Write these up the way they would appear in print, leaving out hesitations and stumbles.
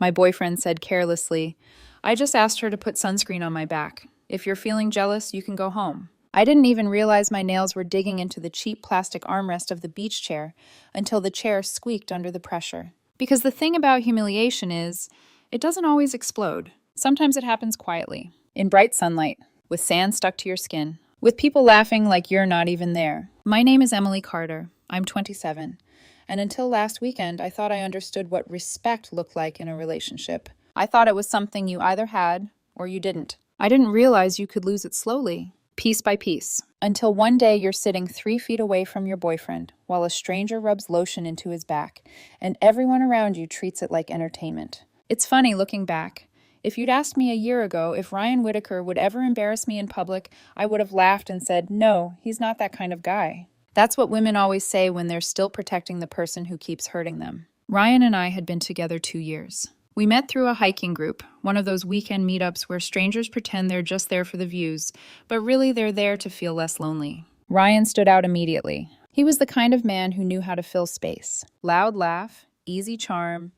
My boyfriend said carelessly, "I just asked her to put sunscreen on my back. If you're feeling jealous, you can go home." I didn't even realize my nails were digging into the cheap plastic armrest of the beach chair until the chair squeaked under the pressure. Because the thing about humiliation is, it doesn't always explode. Sometimes it happens quietly, in bright sunlight, with sand stuck to your skin, with people laughing like you're not even there. My name is Emily Carter. I'm 27. And until last weekend, I thought I understood what respect looked like in a relationship. I thought it was something you either had or you didn't. I didn't realize you could lose it slowly, piece by piece, until one day you're sitting 3 feet away from your boyfriend while a stranger rubs lotion into his back, and everyone around you treats it like entertainment. It's funny looking back. If you'd asked me a year ago if Ryan Whitaker would ever embarrass me in public, I would have laughed and said, no, he's not that kind of guy. That's what women always say when they're still protecting the person who keeps hurting them. Ryan and I had been together 2 years. We met through a hiking group, one of those weekend meetups where strangers pretend they're just there for the views, but really they're there to feel less lonely. Ryan stood out immediately. He was the kind of man who knew how to fill space. Loud laugh, easy charm,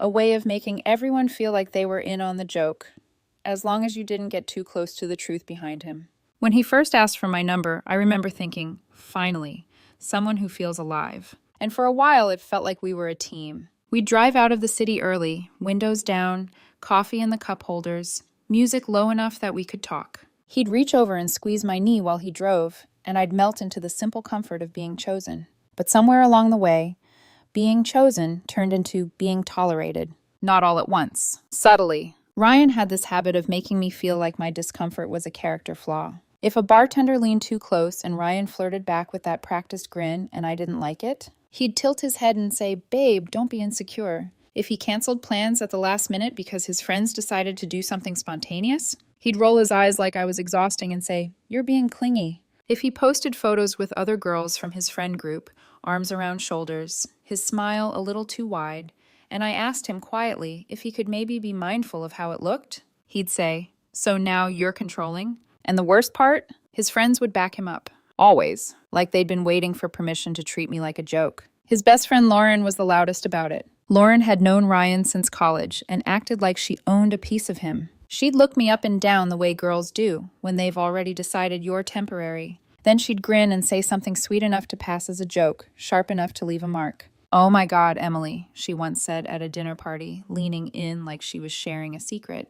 a way of making everyone feel like they were in on the joke, as long as you didn't get too close to the truth behind him. When he first asked for my number, I remember thinking, finally, someone who feels alive. And for a while, it felt like we were a team. We'd drive out of the city early, windows down, coffee in the cup holders, music low enough that we could talk. He'd reach over and squeeze my knee while he drove, and I'd melt into the simple comfort of being chosen. But somewhere along the way, being chosen turned into being tolerated. Not all at once. Subtly. Ryan had this habit of making me feel like my discomfort was a character flaw. If a bartender leaned too close and Ryan flirted back with that practiced grin and I didn't like it, he'd tilt his head and say, "Babe, don't be insecure." If he canceled plans at the last minute because his friends decided to do something spontaneous, he'd roll his eyes like I was exhausting and say, "You're being clingy." If he posted photos with other girls from his friend group, arms around shoulders, his smile a little too wide, and I asked him quietly if he could maybe be mindful of how it looked, he'd say, "So now you're controlling?" And the worst part? His friends would back him up. Always. Like they'd been waiting for permission to treat me like a joke. His best friend Lauren was the loudest about it. Lauren had known Ryan since college and acted like she owned a piece of him. She'd look me up and down the way girls do when they've already decided you're temporary. Then she'd grin and say something sweet enough to pass as a joke, sharp enough to leave a mark. "Oh my God, Emily," she once said at a dinner party, leaning in like she was sharing a secret.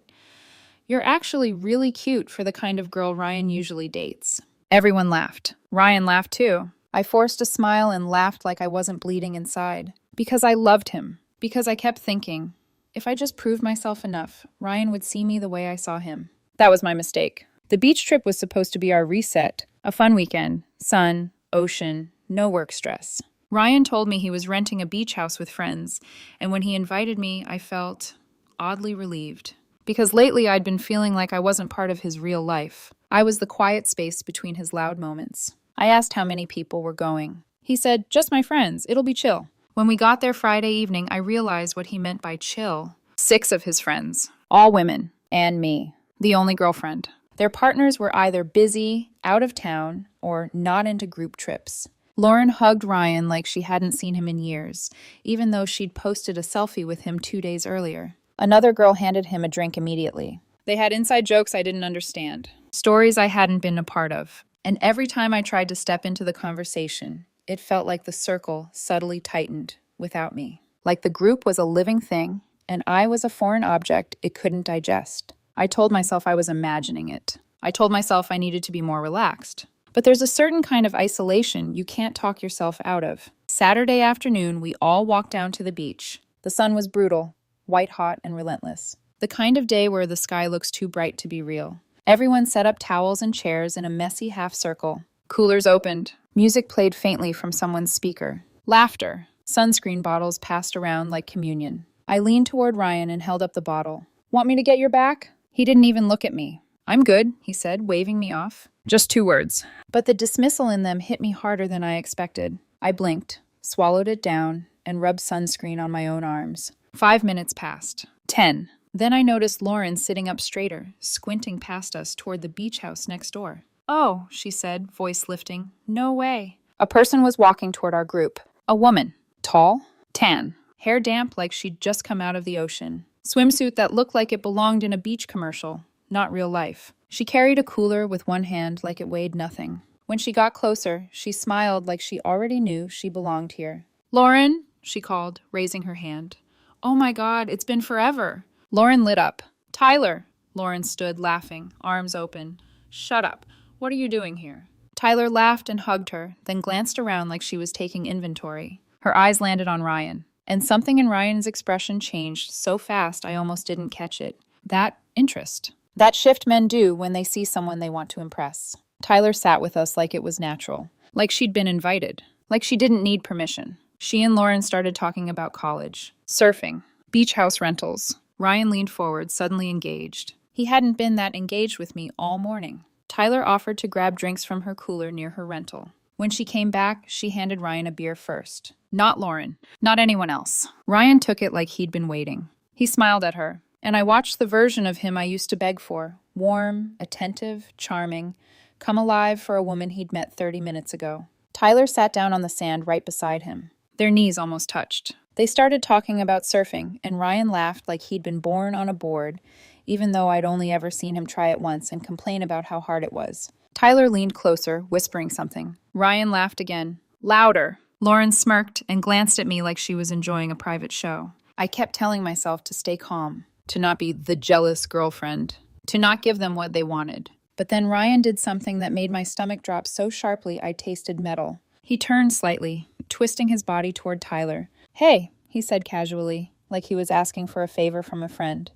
"You're actually really cute for the kind of girl Ryan usually dates." Everyone laughed. Ryan laughed too. I forced a smile and laughed like I wasn't bleeding inside. Because I loved him. Because I kept thinking, if I just proved myself enough, Ryan would see me the way I saw him. That was my mistake. The beach trip was supposed to be our reset. A fun weekend. Sun, ocean, no work stress. Ryan told me he was renting a beach house with friends, and when he invited me, I felt oddly relieved. Because lately I'd been feeling like I wasn't part of his real life. I was the quiet space between his loud moments. I asked how many people were going. He said, "Just my friends, it'll be chill." When we got there Friday evening, I realized what he meant by chill. 6 of his friends, all women, and me, the only girlfriend. Their partners were either busy, out of town, or not into group trips. Lauren hugged Ryan like she hadn't seen him in years, even though she'd posted a selfie with him 2 days earlier. Another girl handed him a drink immediately. They had inside jokes I didn't understand, stories I hadn't been a part of. And every time I tried to step into the conversation, it felt like the circle subtly tightened without me. Like the group was a living thing, and I was a foreign object it couldn't digest. I told myself I was imagining it. I told myself I needed to be more relaxed. But there's a certain kind of isolation you can't talk yourself out of. Saturday afternoon, we all walked down to the beach. The sun was brutal, white hot and relentless. The kind of day where the sky looks too bright to be real. Everyone set up towels and chairs in a messy half circle. Coolers opened. Music played faintly from someone's speaker. Laughter. Sunscreen bottles passed around like communion. I leaned toward Ryan and held up the bottle. "Want me to get your back?" He didn't even look at me. "I'm good," he said, waving me off. Just 2 words. But the dismissal in them hit me harder than I expected. I blinked, swallowed it down, and rubbed sunscreen on my own arms. 5 minutes passed. 10. Then I noticed Lauren sitting up straighter, squinting past us toward the beach house next door. "Oh," she said, voice lifting. "No way." A person was walking toward our group. A woman. Tall. Tan. Hair damp like she'd just come out of the ocean. swimsuit that looked like it belonged in a beach commercial, not real life. She carried a cooler with one hand like it weighed nothing. When she got closer, she smiled like she already knew she belonged here. "Lauren," she called, raising her hand. "Oh my God, it's been forever." Lauren lit up. "Tyler." Lauren stood, laughing, arms open. "Shut up. What are you doing here?" Tyler laughed and hugged her, then glanced around like she was taking inventory. Her eyes landed on Ryan, and something in Ryan's expression changed so fast I almost didn't catch it. That interest. That shift men do when they see someone they want to impress. Tyler sat with us like it was natural, like she'd been invited, like she didn't need permission. She and Lauren started talking about college, surfing, beach house rentals. Ryan leaned forward, suddenly engaged. He hadn't been that engaged with me all morning. Tyler offered to grab drinks from her cooler near her rental. When she came back, she handed Ryan a beer first. Not Lauren, not anyone else. Ryan took it like he'd been waiting. He smiled at her, and I watched the version of him I used to beg for. Warm, attentive, charming, come alive for a woman he'd met 30 minutes ago. Tyler sat down on the sand right beside him. Their knees almost touched. They started talking about surfing, and Ryan laughed like he'd been born on a board, even though I'd only ever seen him try it once and complain about how hard it was. Tyler leaned closer, whispering something. Ryan laughed again. Louder. Lauren smirked and glanced at me like she was enjoying a private show. I kept telling myself to stay calm, to not be the jealous girlfriend, to not give them what they wanted. But then Ryan did something that made my stomach drop so sharply I tasted metal. He turned slightly, twisting his body toward Tyler. "Hey," he said casually, like he was asking for a favor from a friend.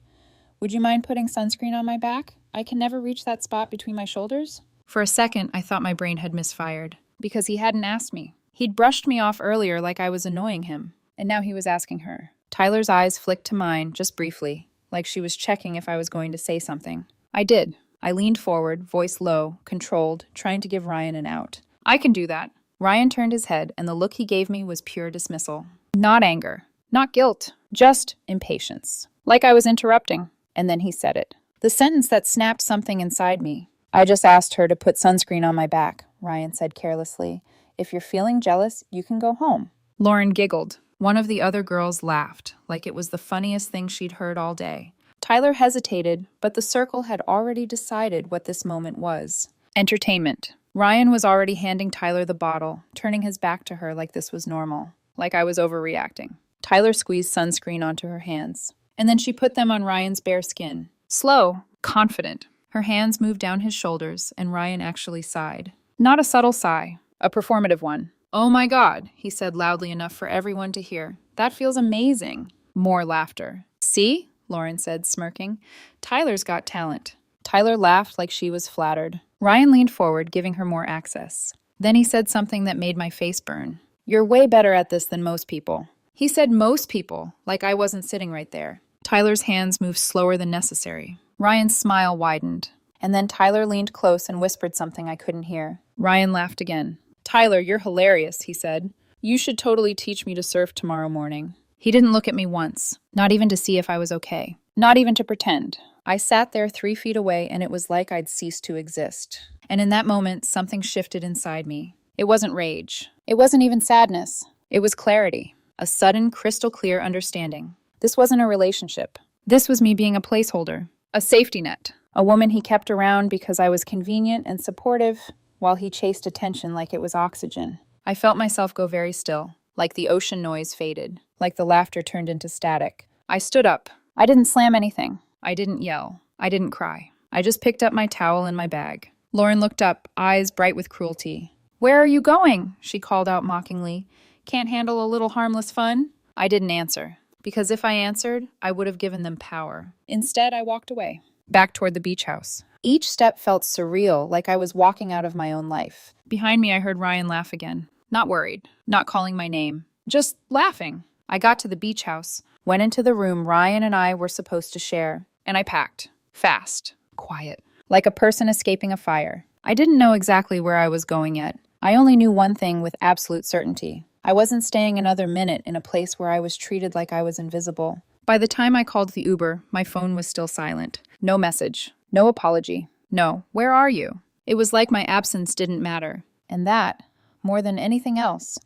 "Would you mind putting sunscreen on my back? I can never reach that spot between my shoulders." For a second, I thought my brain had misfired, because he hadn't asked me. He'd brushed me off earlier like I was annoying him, and now he was asking her. Tyler's eyes flicked to mine, just briefly, like she was checking if I was going to say something. I did. I leaned forward, voice low, controlled, trying to give Ryan an out. "I can do that." Ryan turned his head, and the look he gave me was pure dismissal. Not anger, not guilt, just impatience. Like I was interrupting. And then he said it. The sentence that snapped something inside me. "I just asked her to put sunscreen on my back," Ryan said carelessly. "If you're feeling jealous, you can go home." Lauren giggled. One of the other girls laughed, like it was the funniest thing she'd heard all day. Tyler hesitated, but the circle had already decided what this moment was. Entertainment. Ryan was already handing Tyler the bottle, turning his back to her like this was normal, like I was overreacting. Tyler squeezed sunscreen onto her hands, and then she put them on Ryan's bare skin. Slow, confident. Her hands moved down his shoulders, and Ryan actually sighed. Not a subtle sigh, a performative one. "Oh my God," he said loudly enough for everyone to hear. "That feels amazing." More laughter. "See?" Lauren said, smirking. "Tyler's got talent." Tyler laughed like she was flattered. Ryan leaned forward, giving her more access. Then he said something that made my face burn. "You're way better at this than most people." He said most people, like I wasn't sitting right there. Tyler's hands moved slower than necessary. Ryan's smile widened. And then Tyler leaned close and whispered something I couldn't hear. Ryan laughed again. "Tyler, you're hilarious," he said. "You should totally teach me to surf tomorrow morning." He didn't look at me once, not even to see if I was okay. Not even to pretend. I sat there 3 feet away, and it was like I'd ceased to exist. And in that moment, something shifted inside me. It wasn't rage. It wasn't even sadness. It was clarity. A sudden, crystal clear understanding. This wasn't a relationship. This was me being a placeholder. A safety net. A woman he kept around because I was convenient and supportive, while he chased attention like it was oxygen. I felt myself go very still, like the ocean noise faded, like the laughter turned into static. I stood up. I didn't slam anything. I didn't yell. I didn't cry. I just picked up my towel and my bag. Lauren looked up, eyes bright with cruelty. "Where are you going?" she called out mockingly. "Can't handle a little harmless fun?" I didn't answer, because if I answered, I would have given them power. Instead, I walked away, back toward the beach house. Each step felt surreal, like I was walking out of my own life. Behind me, I heard Ryan laugh again. Not worried, not calling my name, just laughing. I got to the beach house, went into the room Ryan and I were supposed to share, and I packed. Fast, quiet, like a person escaping a fire. I didn't know exactly where I was going yet. I only knew one thing with absolute certainty. I wasn't staying another minute in a place where I was treated like I was invisible. By the time I called the Uber, my phone was still silent. No message. No apology. No, "Where are you?" It was like my absence didn't matter. And that, more than anything else,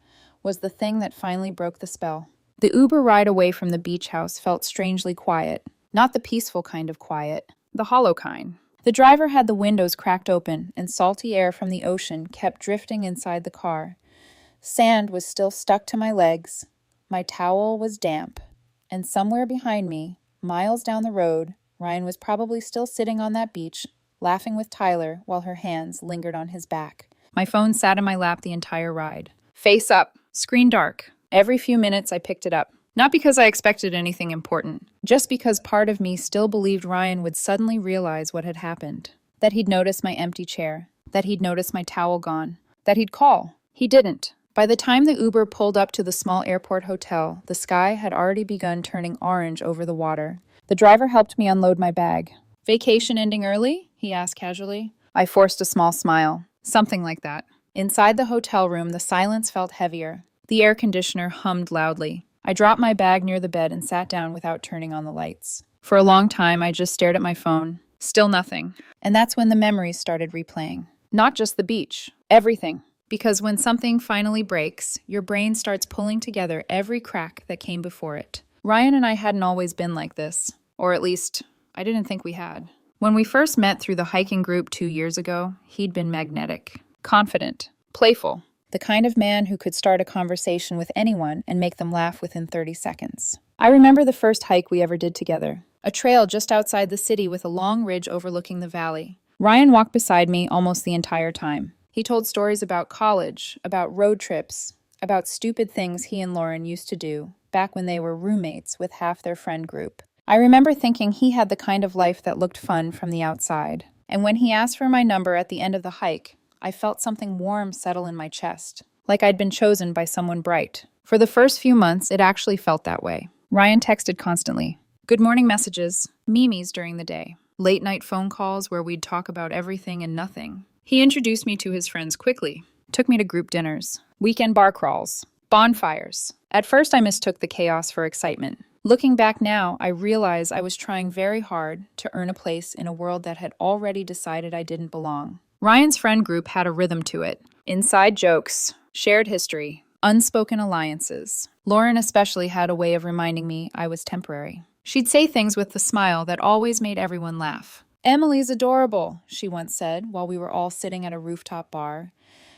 was the thing that finally broke the spell. The Uber ride away from the beach house felt strangely quiet. Not the peaceful kind of quiet, the hollow kind. The driver had the windows cracked open, and salty air from the ocean kept drifting inside the car. Sand was still stuck to my legs. My towel was damp. And somewhere behind me, miles down the road, Ryan was probably still sitting on that beach, laughing with Tyler while her hands lingered on his back. My phone sat in my lap the entire ride. Face up, screen dark. Every few minutes I picked it up. Not because I expected anything important, just because part of me still believed Ryan would suddenly realize what had happened. That he'd notice my empty chair, that he'd notice my towel gone, that he'd call. He didn't. By the time the Uber pulled up to the small airport hotel, the sky had already begun turning orange over the water. The driver helped me unload my bag. "Vacation ending early?" he asked casually. I forced a small smile. Something like that. Inside the hotel room, the silence felt heavier. The air conditioner hummed loudly. I dropped my bag near the bed and sat down without turning on the lights. For a long time, I just stared at my phone. Still nothing. And that's when the memories started replaying. Not just the beach. Everything. Because when something finally breaks, your brain starts pulling together every crack that came before it. Ryan and I hadn't always been like this. Or at least, I didn't think we had. When we first met through the hiking group 2 years ago, he'd been magnetic, confident, playful. The kind of man who could start a conversation with anyone and make them laugh within 30 seconds. I remember the first hike we ever did together. A trail just outside the city with a long ridge overlooking the valley. Ryan walked beside me almost the entire time. He told stories about college, about road trips, about stupid things he and Lauren used to do back when they were roommates with half their friend group. I remember thinking he had the kind of life that looked fun from the outside. And when he asked for my number at the end of the hike, I felt something warm settle in my chest, like I'd been chosen by someone bright. For the first few months, it actually felt that way. Ryan texted constantly. Good morning messages, memes during the day, late night phone calls where we'd talk about everything and nothing. He introduced me to his friends quickly, took me to group dinners, weekend bar crawls, bonfires. At first, I mistook the chaos for excitement. Looking back now, I realize I was trying very hard to earn a place in a world that had already decided I didn't belong. Ryan's friend group had a rhythm to it. Inside jokes, shared history, unspoken alliances. Lauren especially had a way of reminding me I was temporary. She'd say things with the smile that always made everyone laugh. "Emily's adorable," she once said while we were all sitting at a rooftop bar.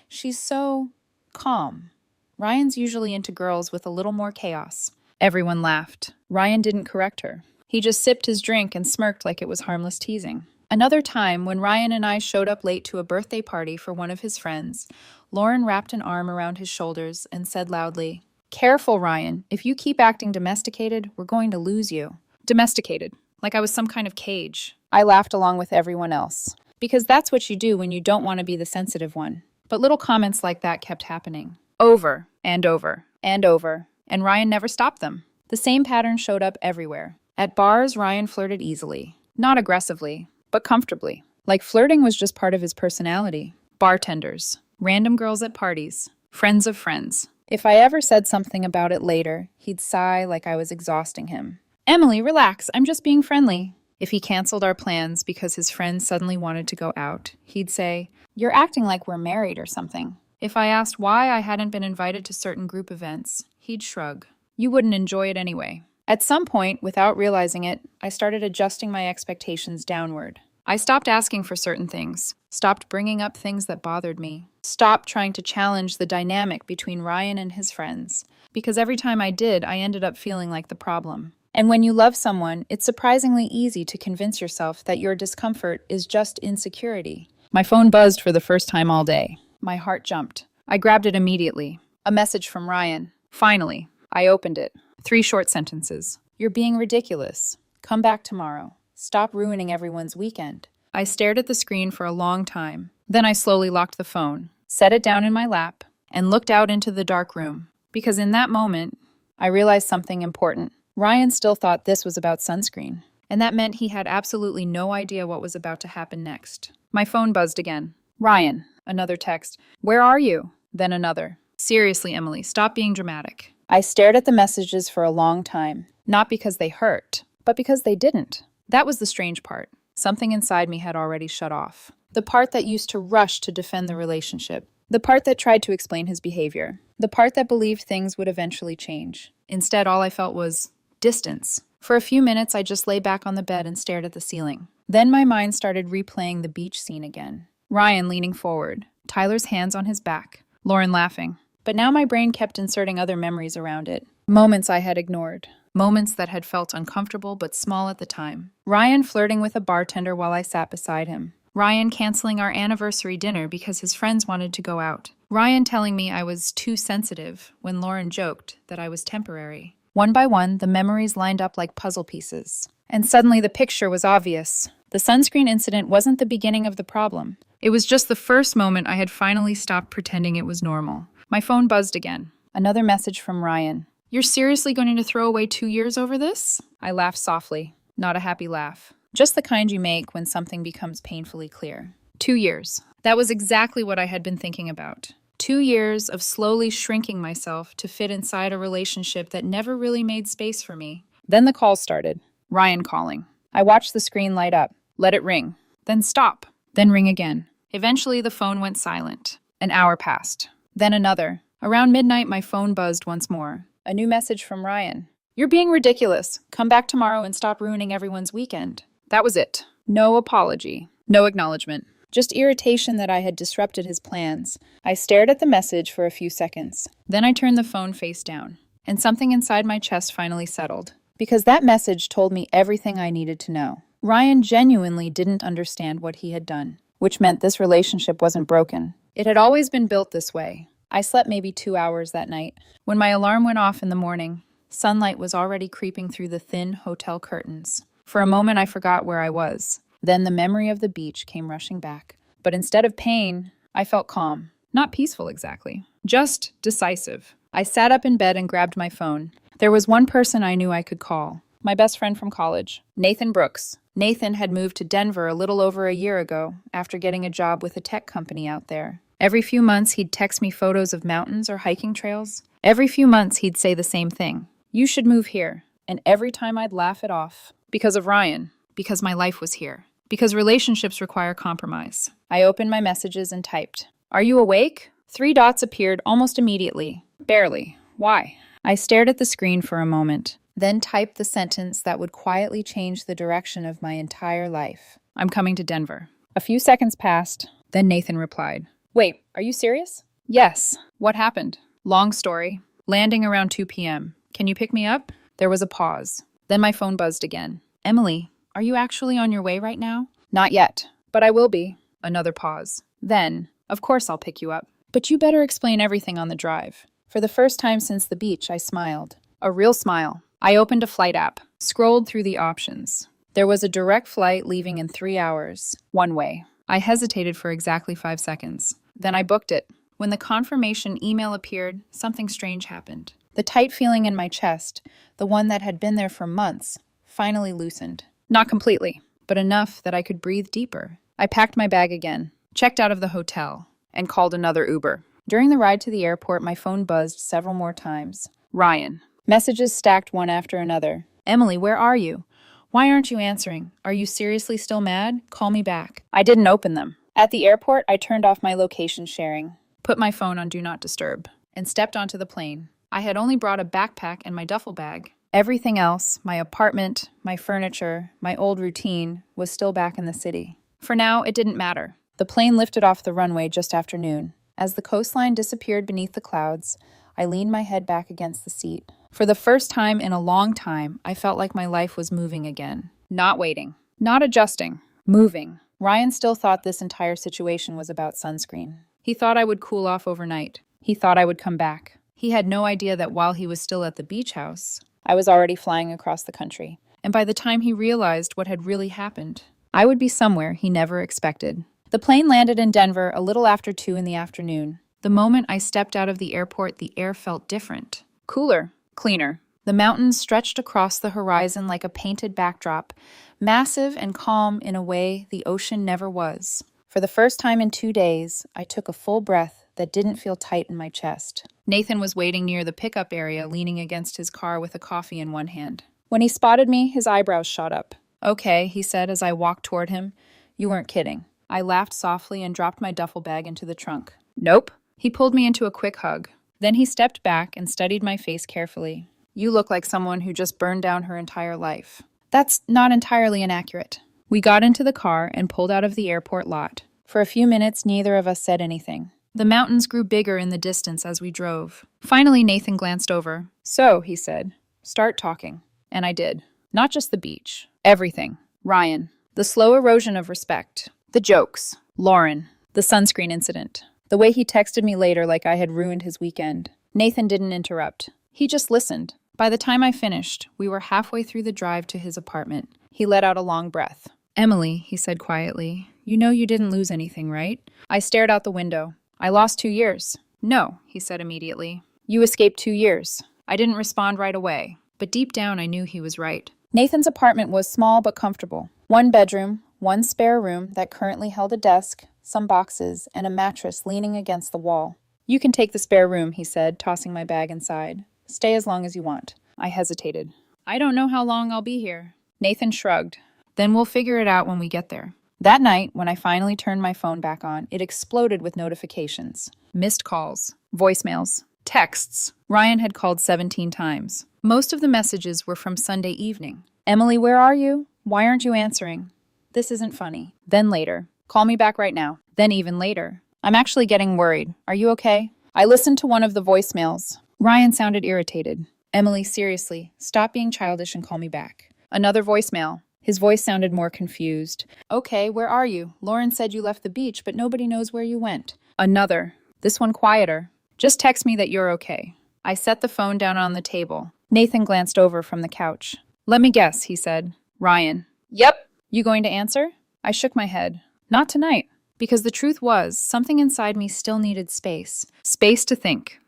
"She's so calm." Ryan's usually into girls with a little more chaos. Everyone laughed. Ryan didn't correct her. He just sipped his drink and smirked like it was harmless teasing. Another time, when Ryan and I showed up late to a birthday party for one of his friends, Lauren wrapped an arm around his shoulders and said loudly, "Careful, Ryan. If you keep acting domesticated, we're going to lose you." Domesticated, like I was some kind of cage. I laughed along with everyone else. Because that's what you do when you don't want to be the sensitive one. But little comments like that kept happening. Over, and over, and over. And Ryan never stopped them. The same pattern showed up everywhere. At bars, Ryan flirted easily. Not aggressively, but comfortably. Like flirting was just part of his personality. Bartenders, random girls at parties, friends of friends. If I ever said something about it later, he'd sigh like I was exhausting him. "Emily, relax, I'm just being friendly." If he canceled our plans because his friends suddenly wanted to go out, he'd say, "You're acting like we're married or something." If I asked why I hadn't been invited to certain group events, he'd shrug. "You wouldn't enjoy it anyway." At some point, without realizing it, I started adjusting my expectations downward. I stopped asking for certain things, stopped bringing up things that bothered me, stopped trying to challenge the dynamic between Ryan and his friends, because every time I did, I ended up feeling like the problem. And when you love someone, it's surprisingly easy to convince yourself that your discomfort is just insecurity. My phone buzzed for the first time all day. My heart jumped. I grabbed it immediately. A message from Ryan. Finally, I opened it. 3 short sentences. "You're being ridiculous. Come back tomorrow. Stop ruining everyone's weekend." I stared at the screen for a long time. Then I slowly locked the phone, set it down in my lap, and looked out into the dark room. Because in that moment, I realized something important. Ryan still thought this was about sunscreen. And that meant he had absolutely no idea what was about to happen next. My phone buzzed again. "Ryan," another text. "Where are you?" Then another. "Seriously, Emily, stop being dramatic." I stared at the messages for a long time, not because they hurt, but because they didn't. That was the strange part. Something inside me had already shut off. The part that used to rush to defend the relationship. The part that tried to explain his behavior. The part that believed things would eventually change. Instead, all I felt was distance. For a few minutes, I just lay back on the bed and stared at the ceiling. Then my mind started replaying the beach scene again. Ryan leaning forward, Tyler's hands on his back, Lauren laughing. But now my brain kept inserting other memories around it. Moments I had ignored. Moments that had felt uncomfortable but small at the time. Ryan flirting with a bartender while I sat beside him. Ryan canceling our anniversary dinner because his friends wanted to go out. Ryan telling me I was too sensitive when Lauren joked that I was temporary. One by one, the memories lined up like puzzle pieces. And suddenly the picture was obvious. The sunscreen incident wasn't the beginning of the problem. It was just the first moment I had finally stopped pretending it was normal. My phone buzzed again. Another message from Ryan. "You're seriously going to throw away 2 years over this?" I laughed softly, not a happy laugh. Just the kind you make when something becomes painfully clear. 2 years. That was exactly what I had been thinking about. 2 years of slowly shrinking myself to fit inside a relationship that never really made space for me. Then the call started. Ryan calling. I watched the screen light up, let it ring, then stop, then ring again. Eventually the phone went silent. An hour passed. Then another. Around midnight, my phone buzzed once more. A new message from Ryan. "You're being ridiculous. Come back tomorrow and stop ruining everyone's weekend." That was it. No apology. No acknowledgement. Just irritation that I had disrupted his plans. I stared at the message for a few seconds. Then I turned the phone face down. And something inside my chest finally settled. Because that message told me everything I needed to know. Ryan genuinely didn't understand what he had done. Which meant this relationship wasn't broken. It had always been built this way. I slept maybe 2 hours that night. When my alarm went off in the morning, sunlight was already creeping through the thin hotel curtains. For a moment, I forgot where I was. Then the memory of the beach came rushing back. But instead of pain, I felt calm. Not peaceful exactly. Just decisive. I sat up in bed and grabbed my phone. There was one person I knew I could call. My best friend from college, Nathan Brooks. Nathan had moved to Denver a little over a year ago after getting a job with a tech company out there. Every few months, he'd text me photos of mountains or hiking trails. Every few months, he'd say the same thing. "You should move here." And every time I'd laugh it off. Because of Ryan. Because my life was here. Because relationships require compromise. I opened my messages and typed. "Are you awake?" 3 dots appeared almost immediately. Barely. Why? I stared at the screen for a moment, then typed the sentence that would quietly change the direction of my entire life. "I'm coming to Denver." A few seconds passed. Then Nathan replied. "Wait, are you serious?" "Yes." "What happened?" "Long story. Landing around 2 p.m. Can you pick me up?" There was a pause. Then my phone buzzed again. "Emily, are you actually on your way right now?" "Not yet, but I will be." Another pause. Then, "Of course I'll pick you up. But you better explain everything on the drive." For the first time since the beach, I smiled. A real smile. I opened a flight app, scrolled through the options. There was a direct flight leaving in 3 hours, one way. I hesitated for exactly 5 seconds. Then I booked it. When the confirmation email appeared, something strange happened. The tight feeling in my chest, the one that had been there for months, finally loosened. Not completely, but enough that I could breathe deeper. I packed my bag again, checked out of the hotel, and called another Uber. During the ride to the airport, my phone buzzed several more times. Ryan. Messages stacked one after another. "Emily, where are you? Why aren't you answering? Are you seriously still mad? Call me back." I didn't open them. At the airport, I turned off my location sharing, put my phone on Do Not Disturb, and stepped onto the plane. I had only brought a backpack and my duffel bag. Everything else, my apartment, my furniture, my old routine, was still back in the city. For now, it didn't matter. The plane lifted off the runway just after noon. As the coastline disappeared beneath the clouds, I leaned my head back against the seat. For the first time in a long time, I felt like my life was moving again. Not waiting. Not adjusting. Moving. Ryan still thought this entire situation was about sunscreen. He thought I would cool off overnight. He thought I would come back. He had no idea that while he was still at the beach house, I was already flying across the country. And by the time he realized what had really happened, I would be somewhere he never expected. The plane landed in Denver a little after 2 in the afternoon. The moment I stepped out of the airport, the air felt different. Cooler. Cleaner. The mountains stretched across the horizon like a painted backdrop, massive and calm in a way the ocean never was. For the first time in 2 days, I took a full breath that didn't feel tight in my chest. Nathan was waiting near the pickup area, leaning against his car with a coffee in one hand. When he spotted me, his eyebrows shot up. "Okay," he said as I walked toward him. "You weren't kidding." I laughed softly and dropped my duffel bag into the trunk. "Nope." He pulled me into a quick hug. Then he stepped back and studied my face carefully. You look like someone who just burned down her entire life. That's not entirely inaccurate. We got into the car and pulled out of the airport lot. For a few minutes, neither of us said anything. The mountains grew bigger in the distance as we drove. Finally, Nathan glanced over. "So," he said, "start talking." And I did. Not just the beach. Everything. Ryan. The slow erosion of respect. The jokes. Lauren. The sunscreen incident. The way he texted me later like I had ruined his weekend. Nathan didn't interrupt. He just listened. By the time I finished, we were halfway through the drive to his apartment. He let out a long breath. "Emily," he said quietly, "you know you didn't lose anything, right?" I stared out the window. "I lost 2 years." "No," he said immediately. "You escaped 2 years." I didn't respond right away, but deep down I knew he was right. Nathan's apartment was small but comfortable. 1 bedroom, 1 spare room that currently held a desk, some boxes, and a mattress leaning against the wall. "You can take the spare room," he said, tossing my bag inside. "Stay as long as you want." I hesitated. "I don't know how long I'll be here." Nathan shrugged. "Then we'll figure it out when we get there." That night, when I finally turned my phone back on, it exploded with notifications. Missed calls, voicemails, texts. Ryan had called 17 times. Most of the messages were from Sunday evening. "Emily, where are you? Why aren't you answering? This isn't funny." Then later. "Call me back right now." Then even later. "I'm actually getting worried. Are you okay?" I listened to one of the voicemails. Ryan sounded irritated. "Emily, seriously, stop being childish and call me back." Another voicemail. His voice sounded more confused. "Okay, where are you? Lauren said you left the beach, but nobody knows where you went." Another. This one quieter. "Just text me that you're okay." I set the phone down on the table. Nathan glanced over from the couch. "Let me guess," he said. "Ryan." "Yep." "You going to answer?" I shook my head. "Not tonight." Because the truth was, something inside me still needed space. Space to think.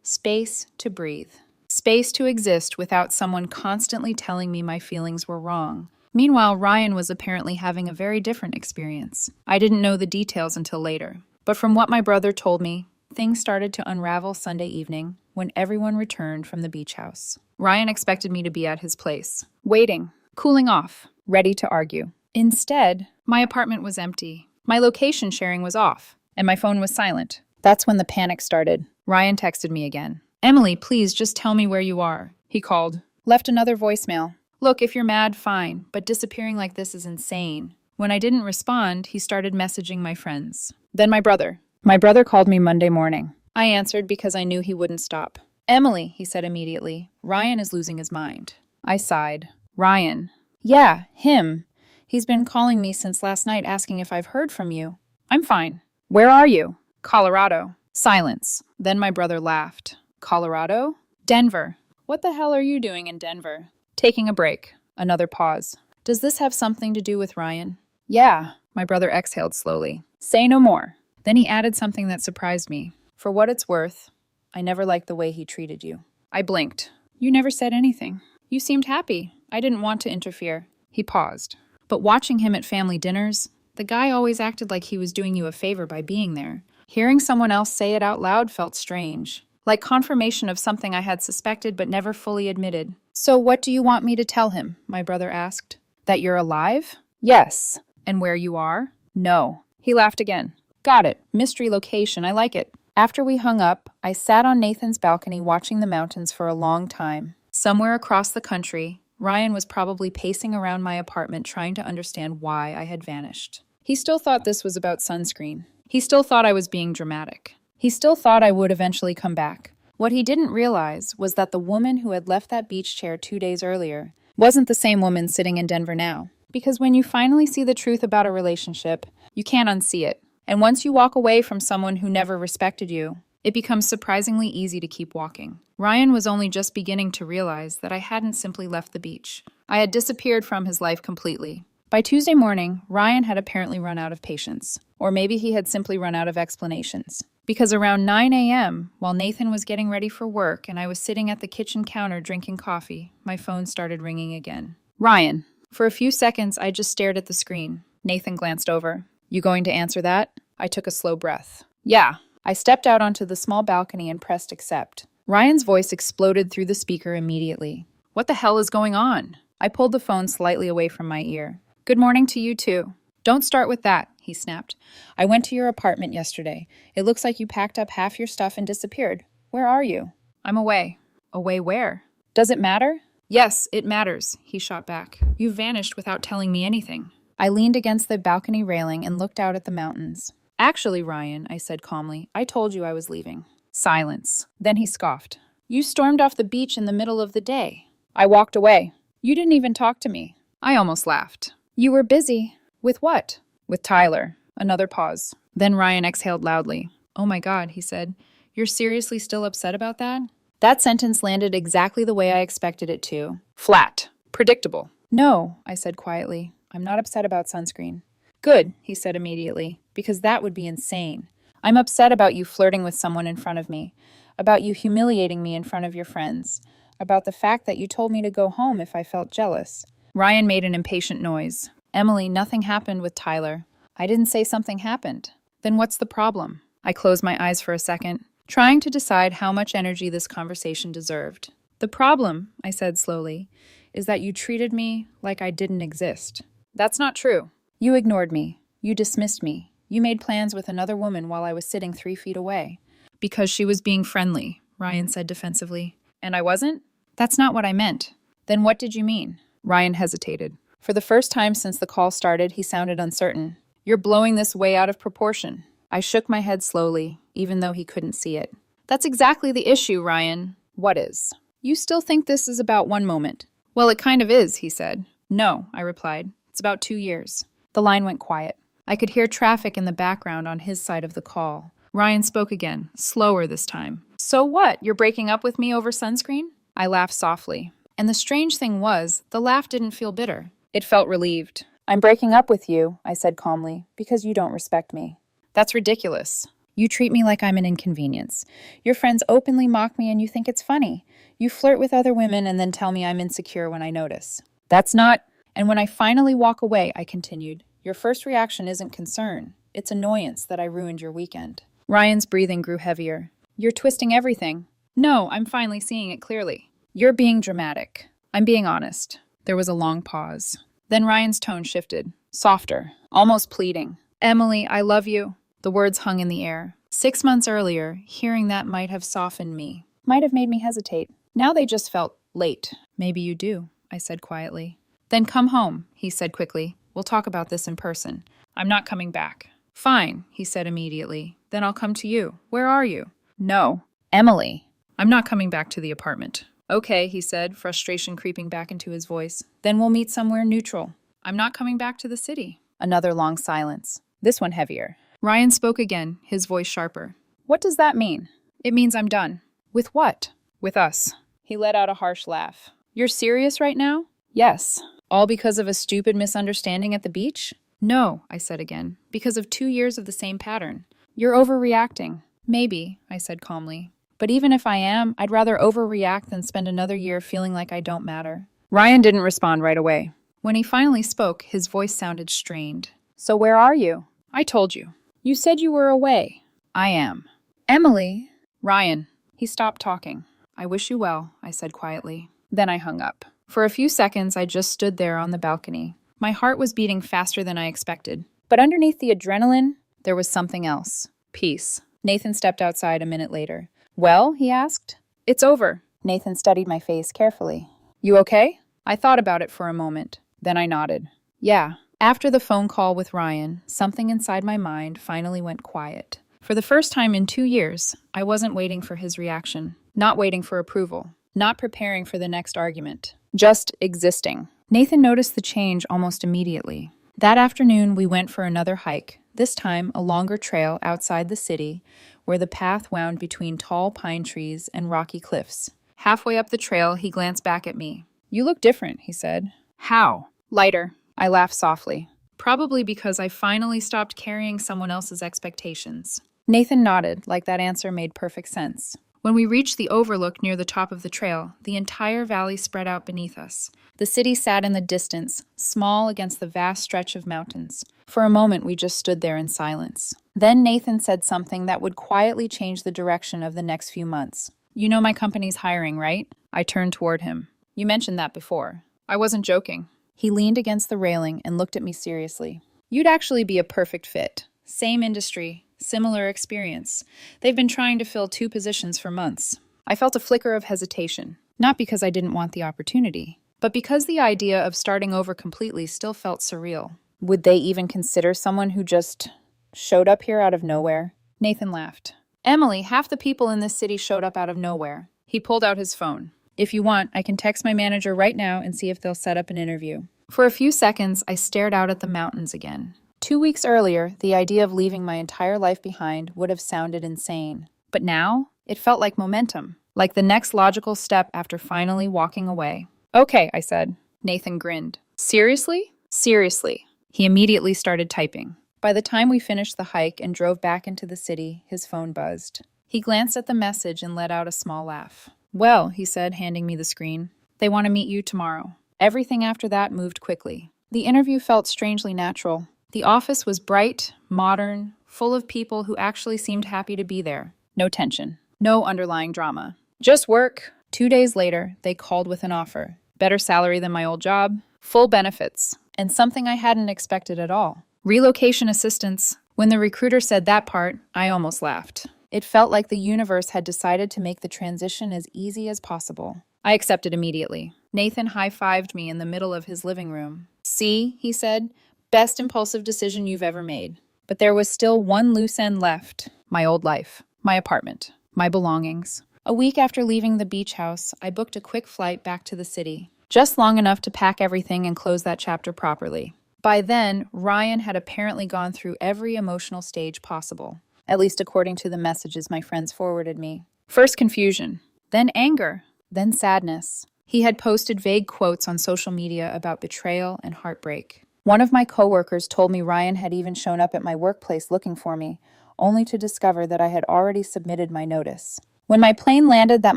Space to breathe. Space to exist without someone constantly telling me my feelings were wrong. Meanwhile, Ryan was apparently having a very different experience. I didn't know the details until later. But from what my brother told me, things started to unravel Sunday evening when everyone returned from the beach house. Ryan expected me to be at his place, waiting, cooling off, ready to argue. Instead, my apartment was empty. My location sharing was off, and my phone was silent. That's when the panic started. Ryan texted me again. "Emily, please just tell me where you are," he called. Left another voicemail. "Look, if you're mad, fine, but disappearing like this is insane." When I didn't respond, he started messaging my friends. Then my brother. My brother called me Monday morning. I answered because I knew he wouldn't stop. "Emily," he said immediately, "Ryan is losing his mind." I sighed. "Ryan?" "Yeah, him. He's been calling me since last night asking if I've heard from you." "I'm fine." "Where are you?" "Colorado." Silence. Then my brother laughed. "Colorado?" "Denver." "What the hell are you doing in Denver?" "Taking a break." Another pause. "Does this have something to do with Ryan?" "Yeah." My brother exhaled slowly. "Say no more." Then he added something that surprised me. "For what it's worth, I never liked the way he treated you." I blinked. "You never said anything. You seemed happy. I didn't want to interfere." He paused. "But watching him at family dinners, the guy always acted like he was doing you a favor by being there. Hearing someone else say it out loud felt strange, like confirmation of something I had suspected but never fully admitted." "So what do you want me to tell him?" my brother asked. "That you're alive?" "Yes." "And where you are?" "No." He laughed again. "Got it. Mystery location. I like it." After we hung up, I sat on Nathan's balcony watching the mountains for a long time. Somewhere across the country, Ryan was probably pacing around my apartment trying to understand why I had vanished. He still thought this was about sunscreen. He still thought I was being dramatic. He still thought I would eventually come back. What he didn't realize was that the woman who had left that beach chair 2 days earlier wasn't the same woman sitting in Denver now. Because when you finally see the truth about a relationship, you can't unsee it. And once you walk away from someone who never respected you, it becomes surprisingly easy to keep walking. Ryan was only just beginning to realize that I hadn't simply left the beach. I had disappeared from his life completely. By Tuesday morning, Ryan had apparently run out of patience. Or maybe he had simply run out of explanations. Because around 9 a.m., while Nathan was getting ready for work and I was sitting at the kitchen counter drinking coffee, my phone started ringing again. "Ryan." For a few seconds, I just stared at the screen. Nathan glanced over. "You going to answer that?" I took a slow breath. "Yeah." I stepped out onto the small balcony and pressed accept. Ryan's voice exploded through the speaker immediately. "What the hell is going on?" I pulled the phone slightly away from my ear. "Good morning to you too." "Don't start with that," he snapped. "I went to your apartment yesterday. It looks like you packed up half your stuff and disappeared. Where are you?" "I'm away." Away where? Does it matter? Yes, it matters, he shot back. You vanished without telling me anything. I leaned against the balcony railing and looked out at the mountains. Actually, Ryan, I said calmly, I told you I was leaving. Silence. Then he scoffed. You stormed off the beach in the middle of the day. I walked away. You didn't even talk to me. I almost laughed. You were busy. With what? With Tyler. Another pause. Then Ryan exhaled loudly. Oh my God, he said. You're seriously still upset about that? That sentence landed exactly the way I expected it to. Flat. Predictable. No, I said quietly. I'm not upset about sunscreen. Good, he said immediately, because that would be insane. I'm upset about you flirting with someone in front of me, about you humiliating me in front of your friends, about the fact that you told me to go home if I felt jealous. Ryan made an impatient noise. Emily, nothing happened with Tyler. I didn't say something happened. Then what's the problem? I closed my eyes for a second, trying to decide how much energy this conversation deserved. The problem, I said slowly, is that you treated me like I didn't exist. That's not true. You ignored me. You dismissed me. You made plans with another woman while I was sitting 3 feet away. Because she was being friendly, Ryan said defensively. And I wasn't? That's not what I meant. Then what did you mean? Ryan hesitated. For the first time since the call started, he sounded uncertain. You're blowing this way out of proportion. I shook my head slowly, even though he couldn't see it. That's exactly the issue, Ryan. What is? You still think this is about one moment. Well, it kind of is, he said. No, I replied. It's about 2 years. The line went quiet. I could hear traffic in the background on his side of the call. Ryan spoke again, slower this time. So what? You're breaking up with me over sunscreen? I laughed softly. And the strange thing was, the laugh didn't feel bitter. It felt relieved. I'm breaking up with you, I said calmly, because you don't respect me. That's ridiculous. You treat me like I'm an inconvenience. Your friends openly mock me and you think it's funny. You flirt with other women and then tell me I'm insecure when I notice. That's not... And when I finally walk away, I continued, your first reaction isn't concern. It's annoyance that I ruined your weekend. Ryan's breathing grew heavier. You're twisting everything. No, I'm finally seeing it clearly. You're being dramatic. I'm being honest. There was a long pause. Then Ryan's tone shifted, softer, almost pleading. Emily, I love you. The words hung in the air. 6 months earlier, hearing that might have softened me, might have made me hesitate. Now they just felt late. Maybe you do, I said quietly. Then come home, he said quickly. We'll talk about this in person. I'm not coming back. Fine, he said immediately. Then I'll come to you. Where are you? No. Emily. I'm not coming back to the apartment. Okay, he said, frustration creeping back into his voice. Then we'll meet somewhere neutral. I'm not coming back to the city. Another long silence. This one heavier. Ryan spoke again, his voice sharper. What does that mean? It means I'm done. With what? With us. He let out a harsh laugh. You're serious right now? Yes. All because of a stupid misunderstanding at the beach? No, I said again, because of 2 years of the same pattern. You're overreacting. Maybe, I said calmly. But even if I am, I'd rather overreact than spend another year feeling like I don't matter. Ryan didn't respond right away. When he finally spoke, his voice sounded strained. So where are you? I told you. You said you were away. I am. Emily. Ryan. He stopped talking. I wish you well, I said quietly. Then I hung up. For a few seconds, I just stood there on the balcony. My heart was beating faster than I expected. But underneath the adrenaline, there was something else. Peace. Nathan stepped outside a minute later. Well, he asked. It's over. Nathan studied my face carefully. You okay? I thought about it for a moment. Then I nodded. Yeah. After the phone call with Ryan, something inside my mind finally went quiet. For the first time in 2 years, I wasn't waiting for his reaction, not waiting for approval, not preparing for the next argument, just existing. Nathan noticed the change almost immediately. That afternoon, we went for another hike, this time a longer trail outside the city, where the path wound between tall pine trees and rocky cliffs. Halfway up the trail, he glanced back at me. You look different, he said. How? Lighter. I laughed softly. Probably because I finally stopped carrying someone else's expectations. Nathan nodded, like that answer made perfect sense. When we reached the overlook near the top of the trail, the entire valley spread out beneath us. The city sat in the distance, small against the vast stretch of mountains. For a moment, we just stood there in silence. Then Nathan said something that would quietly change the direction of the next few months. You know my company's hiring, right? I turned toward him. You mentioned that before. I wasn't joking. He leaned against the railing and looked at me seriously. You'd actually be a perfect fit. Same industry, similar experience. They've been trying to fill 2 positions for months. I felt a flicker of hesitation, not because I didn't want the opportunity, but because the idea of starting over completely still felt surreal. Would they even consider someone who just showed up here out of nowhere? Nathan laughed. Emily, half the people in this city showed up out of nowhere. He pulled out his phone. If you want, I can text my manager right now and see if they'll set up an interview. For a few seconds, I stared out at the mountains again. 2 weeks earlier, the idea of leaving my entire life behind would have sounded insane. But now, it felt like momentum, like the next logical step after finally walking away. Okay, I said. Nathan grinned. Seriously? Seriously. He immediately started typing. By the time we finished the hike and drove back into the city, his phone buzzed. He glanced at the message and let out a small laugh. Well, he said, handing me the screen, they want to meet you tomorrow. Everything after that moved quickly. The interview felt strangely natural. The office was bright, modern, full of people who actually seemed happy to be there. No tension. No underlying drama. Just work. 2 days later, they called with an offer. Better salary than my old job, full benefits, and something I hadn't expected at all. Relocation assistance. When the recruiter said that part, I almost laughed. It felt like the universe had decided to make the transition as easy as possible. I accepted immediately. Nathan high-fived me in the middle of his living room. See, he said, best impulsive decision you've ever made. But there was still one loose end left. My old life. My apartment. My belongings. A week after leaving the beach house, I booked a quick flight back to the city. Just long enough to pack everything and close that chapter properly. By then, Ryan had apparently gone through every emotional stage possible. At least according to the messages my friends forwarded me. First confusion, then anger, then sadness. He had posted vague quotes on social media about betrayal and heartbreak. One of my coworkers told me Ryan had even shown up at my workplace looking for me, only to discover that I had already submitted my notice. When my plane landed that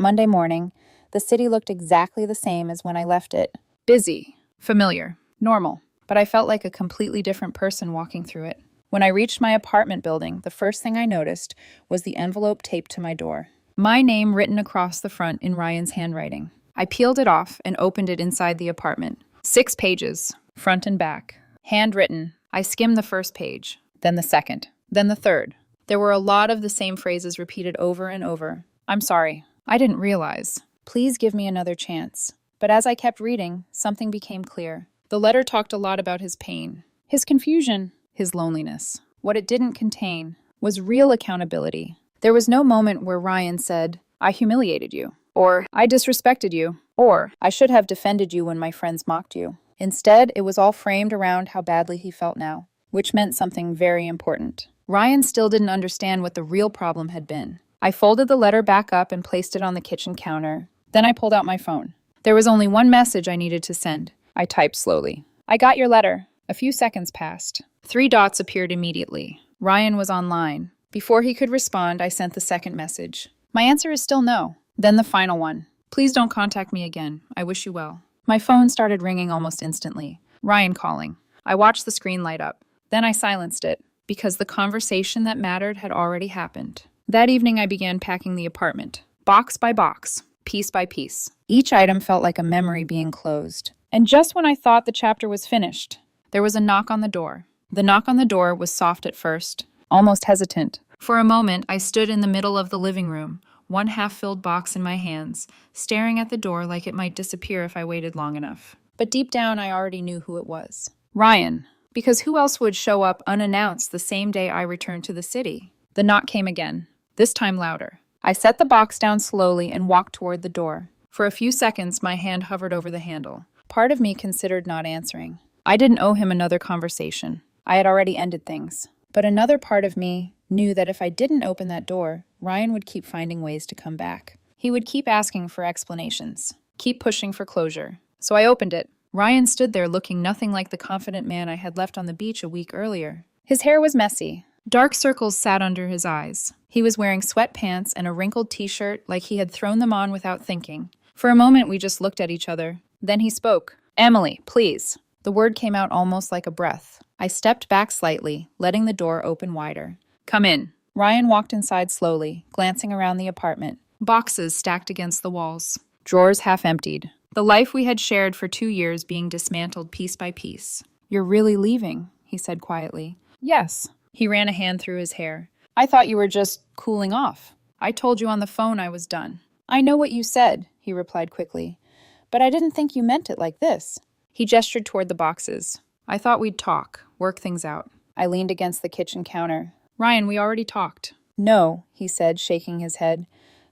Monday morning, the city looked exactly the same as when I left it. Busy, familiar, normal, but I felt like a completely different person walking through it. When I reached my apartment building, the first thing I noticed was the envelope taped to my door. My name written across the front in Ryan's handwriting. I peeled it off and opened it inside the apartment. 6 pages, front and back. Handwritten. I skimmed the first page, then the second, then the third. There were a lot of the same phrases repeated over and over. I'm sorry. I didn't realize. Please give me another chance. But as I kept reading, something became clear. The letter talked a lot about his pain, his confusion, his loneliness. What it didn't contain was real accountability. There was no moment where Ryan said, I humiliated you, or I disrespected you, or I should have defended you when my friends mocked you. Instead, it was all framed around how badly he felt now, which meant something very important. Ryan still didn't understand what the real problem had been. I folded the letter back up and placed it on the kitchen counter. Then I pulled out my phone. There was only one message I needed to send. I typed slowly. I got your letter. A few seconds passed. 3 dots appeared immediately. Ryan was online. Before he could respond, I sent the second message. My answer is still no. Then the final one. Please don't contact me again. I wish you well. My phone started ringing almost instantly. Ryan calling. I watched the screen light up. Then I silenced it, because the conversation that mattered had already happened. That evening I began packing the apartment, box by box, piece by piece. Each item felt like a memory being closed. And just when I thought the chapter was finished, there was a knock on the door. The knock on the door was soft at first, almost hesitant. For a moment, I stood in the middle of the living room, one half-filled box in my hands, staring at the door like it might disappear if I waited long enough. But deep down, I already knew who it was. Ryan. Because who else would show up unannounced the same day I returned to the city? The knock came again, this time louder. I set the box down slowly and walked toward the door. For a few seconds, my hand hovered over the handle. Part of me considered not answering. I didn't owe him another conversation. I had already ended things. But another part of me knew that if I didn't open that door, Ryan would keep finding ways to come back. He would keep asking for explanations, keep pushing for closure. So I opened it. Ryan stood there looking nothing like the confident man I had left on the beach a week earlier. His hair was messy. Dark circles sat under his eyes. He was wearing sweatpants and a wrinkled t-shirt like he had thrown them on without thinking. For a moment, we just looked at each other. Then he spoke. Emily, please. The word came out almost like a breath. I stepped back slightly, letting the door open wider. Come in. Ryan walked inside slowly, glancing around the apartment. Boxes stacked against the walls. Drawers half emptied. The life we had shared for 2 years being dismantled piece by piece. You're really leaving, he said quietly. Yes. He ran a hand through his hair. I thought you were just cooling off. I told you on the phone I was done. I know what you said, he replied quickly, but I didn't think you meant it like this. He gestured toward the boxes. I thought we'd talk, work things out. I leaned against the kitchen counter. Ryan, we already talked. No, he said, shaking his head.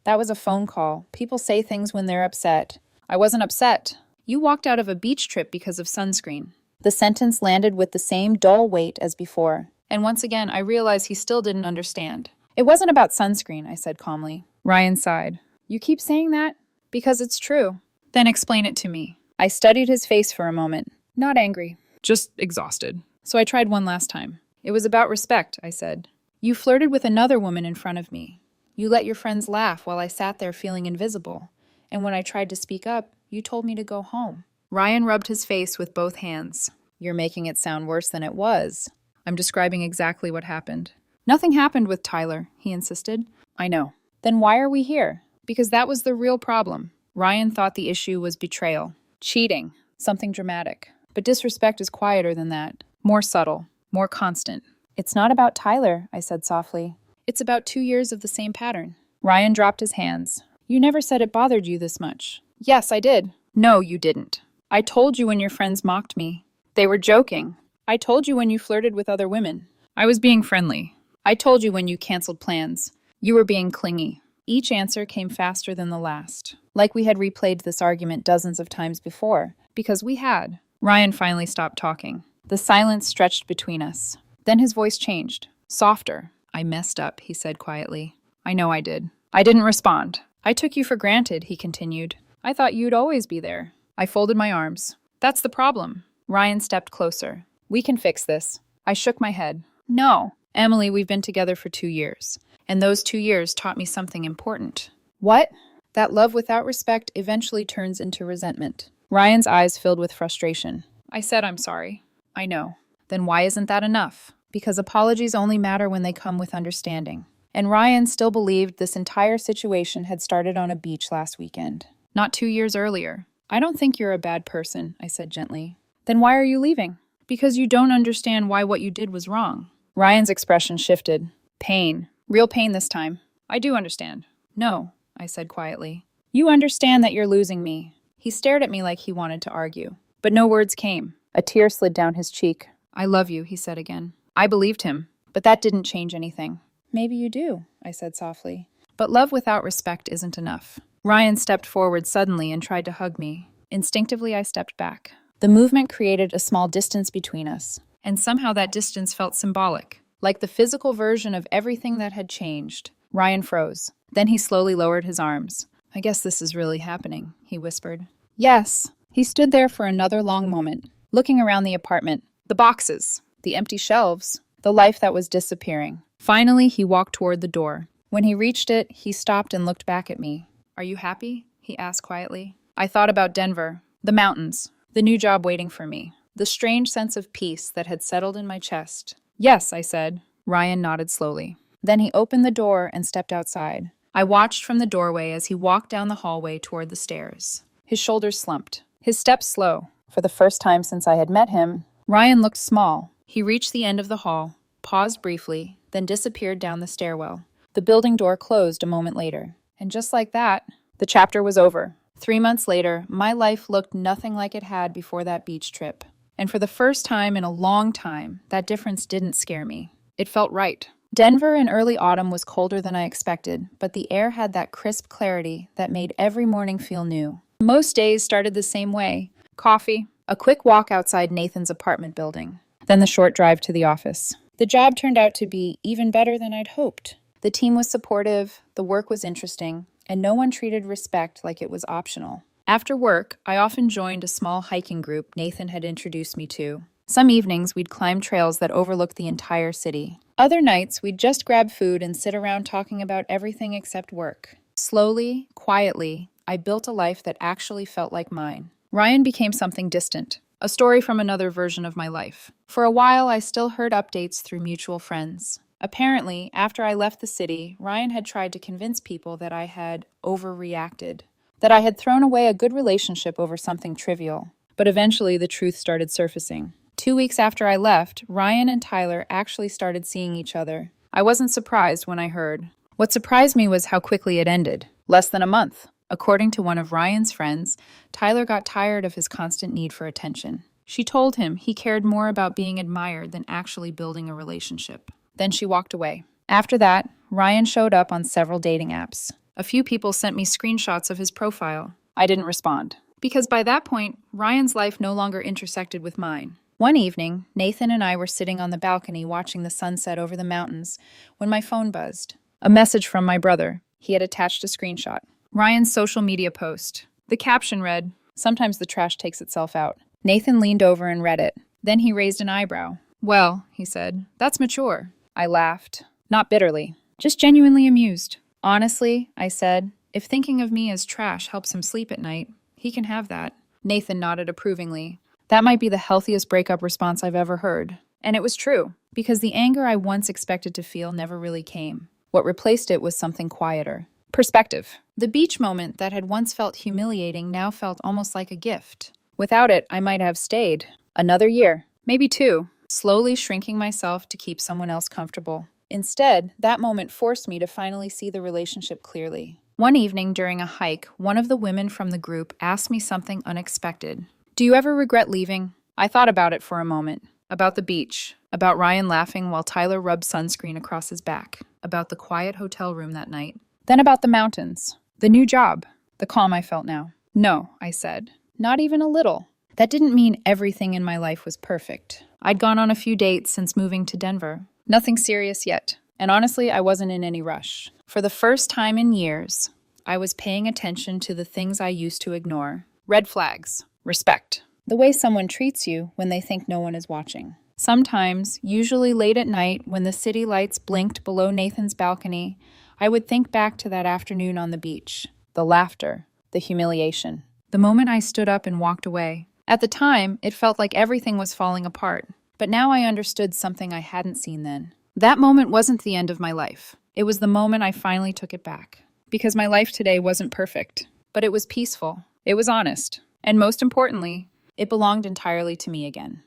That was a phone call. People say things when they're upset. I wasn't upset. You walked out of a beach trip because of sunscreen. The sentence landed with the same dull weight as before. And once again, I realized he still didn't understand. It wasn't about sunscreen, I said calmly. Ryan sighed. You keep saying that? Because it's true. Then explain it to me. I studied his face for a moment. Not angry. Just exhausted. So I tried one last time. It was about respect, I said. You flirted with another woman in front of me. You let your friends laugh while I sat there feeling invisible. And when I tried to speak up, you told me to go home. Ryan rubbed his face with both hands. You're making it sound worse than it was. I'm describing exactly what happened. Nothing happened with Tyler, he insisted. I know. Then why are we here? Because that was the real problem. Ryan thought the issue was betrayal, cheating, something dramatic. But disrespect is quieter than that, more subtle, more constant. It's not about Tyler, I said softly. It's about 2 years of the same pattern. Ryan dropped his hands. You never said it bothered you this much. Yes, I did. No, you didn't. I told you when your friends mocked me. They were joking. I told you when you flirted with other women. I was being friendly. I told you when you canceled plans. You were being clingy. Each answer came faster than the last, like we had replayed this argument dozens of times before, because we had. Ryan finally stopped talking. The silence stretched between us. Then his voice changed, softer. I messed up, he said quietly. I know I did. I didn't respond. I took you for granted, he continued. I thought you'd always be there. I folded my arms. That's the problem. Ryan stepped closer. We can fix this. I shook my head. No. Emily, we've been together for 2 years. And those 2 years taught me something important. What? That love without respect eventually turns into resentment. Ryan's eyes filled with frustration. I said I'm sorry. I know. Then why isn't that enough? Because apologies only matter when they come with understanding. And Ryan still believed this entire situation had started on a beach last weekend, not 2 years earlier. I don't think you're a bad person, I said gently. Then why are you leaving? Because you don't understand why what you did was wrong. Ryan's expression shifted. Pain. Real pain this time. I do understand. No, I said quietly. You understand that you're losing me. He stared at me like he wanted to argue, but no words came. A tear slid down his cheek. I love you, he said again. I believed him, but that didn't change anything. Maybe you do, I said softly. But love without respect isn't enough. Ryan stepped forward suddenly and tried to hug me. Instinctively, I stepped back. The movement created a small distance between us, and somehow that distance felt symbolic, like the physical version of everything that had changed. Ryan froze. Then he slowly lowered his arms. I guess this is really happening, he whispered. Yes. He stood there for another long moment, looking around the apartment, the boxes, the empty shelves, the life that was disappearing. Finally, he walked toward the door. When he reached it, he stopped and looked back at me. Are you happy? He asked quietly. I thought about Denver, the mountains, the new job waiting for me, the strange sense of peace that had settled in my chest. Yes, I said. Ryan nodded slowly. Then he opened the door and stepped outside. I watched from the doorway as he walked down the hallway toward the stairs. His shoulders slumped, his steps slow. For the first time since I had met him, Ryan looked small. He reached the end of the hall, paused briefly, then disappeared down the stairwell. The building door closed a moment later. And just like that, the chapter was over. 3 months later, my life looked nothing like it had before that beach trip. And for the first time in a long time, that difference didn't scare me. It felt right. Denver in early autumn was colder than I expected, but the air had that crisp clarity that made every morning feel new. Most days started the same way. Coffee, a quick walk outside Nathan's apartment building, then the short drive to the office. The job turned out to be even better than I'd hoped. The team was supportive, the work was interesting, and no one treated respect like it was optional. After work, I often joined a small hiking group Nathan had introduced me to. Some evenings, we'd climb trails that overlooked the entire city. Other nights, we'd just grab food and sit around talking about everything except work. Slowly, quietly, I built a life that actually felt like mine. Ryan became something distant, a story from another version of my life. For a while, I still heard updates through mutual friends. Apparently, after I left the city, Ryan had tried to convince people that I had overreacted, that I had thrown away a good relationship over something trivial. But eventually, the truth started surfacing. 2 weeks after I left, Ryan and Tyler actually started seeing each other. I wasn't surprised when I heard. What surprised me was how quickly it ended. Less than a month. According to one of Ryan's friends, Tyler got tired of his constant need for attention. She told him he cared more about being admired than actually building a relationship. Then she walked away. After that, Ryan showed up on several dating apps. A few people sent me screenshots of his profile. I didn't respond, because by that point, Ryan's life no longer intersected with mine. One evening, Nathan and I were sitting on the balcony watching the sunset over the mountains when my phone buzzed. A message from my brother. He had attached a screenshot. Ryan's social media post. The caption read, "Sometimes the trash takes itself out." Nathan leaned over and read it. Then he raised an eyebrow. "Well," he said, "that's mature." I laughed. Not bitterly, just genuinely amused. "Honestly," I said, "if thinking of me as trash helps him sleep at night, he can have that." Nathan nodded approvingly. That might be the healthiest breakup response I've ever heard. And it was true, because the anger I once expected to feel never really came. What replaced it was something quieter. Perspective. The beach moment that had once felt humiliating now felt almost like a gift. Without it, I might have stayed. Another year, maybe two, slowly shrinking myself to keep someone else comfortable. Instead, that moment forced me to finally see the relationship clearly. One evening during a hike, one of the women from the group asked me something unexpected. "Do you ever regret leaving?" I thought about it for a moment. About the beach. About Ryan laughing while Tyler rubbed sunscreen across his back. About the quiet hotel room that night. Then about the mountains. The new job. The calm I felt now. "No," I said. "Not even a little." That didn't mean everything in my life was perfect. I'd gone on a few dates since moving to Denver. Nothing serious yet. And honestly, I wasn't in any rush. For the first time in years, I was paying attention to the things I used to ignore. Red flags. Respect. The way someone treats you when they think no one is watching. Sometimes, usually late at night when the city lights blinked below Nathan's balcony, I would think back to that afternoon on the beach. The laughter. The humiliation. The moment I stood up and walked away. At the time, it felt like everything was falling apart. But now I understood something I hadn't seen then. That moment wasn't the end of my life. It was the moment I finally took it back. Because my life today wasn't perfect. But it was peaceful. It was honest. And most importantly, it belonged entirely to me again.